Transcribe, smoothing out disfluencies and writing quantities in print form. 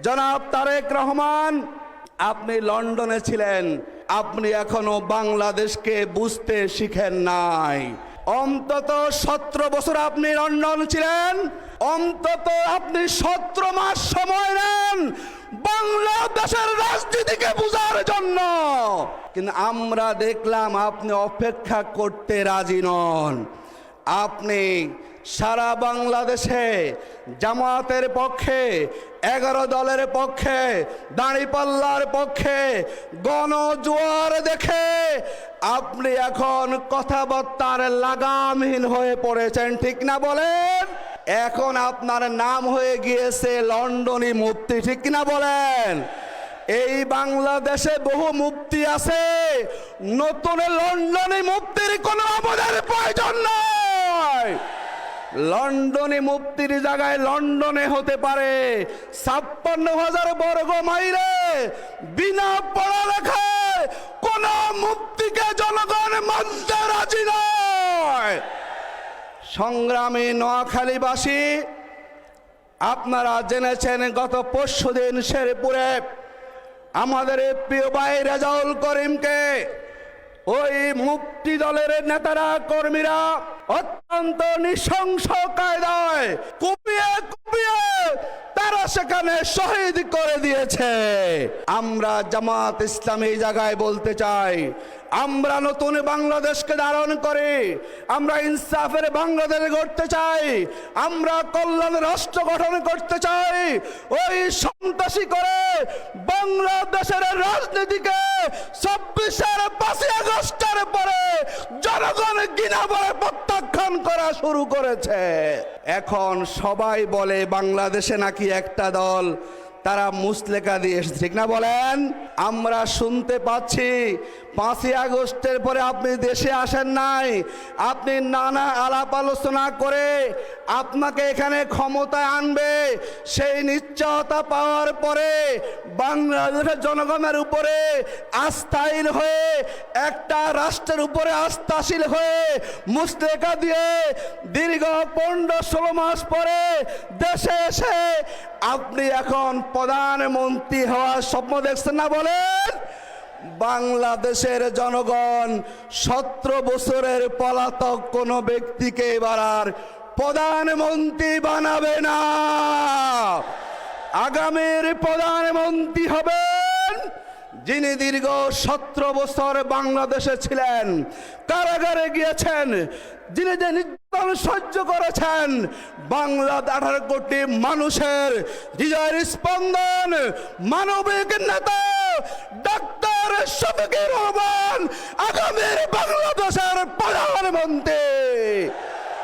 জনাব তারেক রহমান, আপনি লন্ডনে ছিলেন, আপনি এখনো বাংলাদেশকে বুঝতে শিখেন নাই। অন্তত 17 বছর আপনি লন্ডন ছিলেন, অন্তত আপনি 17 মাস সময় নেন বাংলাদেশের রাজনীতিকে বোঝার জন্য। কিন্তু আমরা দেখলাম আপনি অপেক্ষা করতে রাজি নন। আপনি সারা বাংলাদেশে জামাতের পক্ষে, 11 দলের পক্ষে, দাঁড়িপাল্লার পক্ষে গণজোয়ার দেখে আপনি এখন কথাবার্তার লাগামহীন হয়ে পড়েছেন, ঠিক না বলেন? এখন আপনার নাম হয়ে গিয়েছে লন্ডনী মুফতি, ঠিক না বলেন? এই বাংলাদেশে বহু মুফতি আছে, নতুন লন্ডনী মুফতির কোনো আমাদের প্রয়োজন নয়। লন্ডনে মুফতির জায়গায় লন্ডনে হতে পারে 56,000 বর্গ মাইলে বিনা পড়ালেখায় কোন মুফতিকে জনগণ মানতে রাজি নয়। সংগ্রামী নোয়াখালীবাসী, আপনারা জেনেছেন গত পরশুদিন শেরপুরে আমাদের প্রিয় ভাই রেজাউল করিমকে ওই মুফতি দলের নেতারা কর্মীরা অত্যন্ত নৃশংস কায়দায় কুপিয়ে কুপিয়ে তারা সেখানে শহীদ করে দিয়েছে। আমরা জামাত ইসলামী জায়গায় বলতে চাই, আমরা নতুন বাংলাদেশকে ধারণ করে আমরা ইনসাফের বাংলাদেশ গড়তে চাই, আমরা কল্যাণ রাষ্ট্র গঠন করতে চাই। ওই সন্ত্রাসী করে বাংলাদেশের রাজনীতিকে 26-এর 5ই আগস্টের পরে জনগণ ঘৃণা বলে প্রত্যাখ্যান করা শুরু করেছে। এখন সবাই বলে বাংলাদেশে নাকি একটা দল তারা মুসলেকা দিয়ে এসেছে, ঠিক না বলেন? আমরা শুনতে পাচ্ছি 5ই আগস্টের পরে আপনি দেশে আসেন নাই, আপনি নানা আলাপ আলোচনা করে আপনাকে এখানে ক্ষমতায় আনবে, সেই নিশ্চয়তা পাওয়ার পরে বাংলাদেশের জনগণের উপরে আস্থাহীন হয়ে, একটা রাষ্ট্রের উপরে আস্থাশীল হয়ে মুসলেকা দিয়ে দীর্ঘ 15-16 মাস পরে দেশে এসে আপনি এখন প্রধানমন্ত্রী হওয়ার স্বপ্ন দেখছেন না বলেন? বাংলাদেশের জনগণ 17 বছরের পলাতক কোন ব্যক্তিকে এবার আর প্রধানমন্ত্রী বানাবে না। আগামীর প্রধানমন্ত্রী হবেন যিনি দীর্ঘ 17 বছর বাংলাদেশে ছিলেন, কারাগারে গিয়েছেন, যিনি যে নির্যাতন সহ্য করেছেন, বাংলার 18 কোটি মানুষের হৃদয়ের স্পন্দন, মানবিক নেতা ডক্টর শফিকুর রহমান আগামীর বাংলাদেশের প্রধানমন্ত্রী।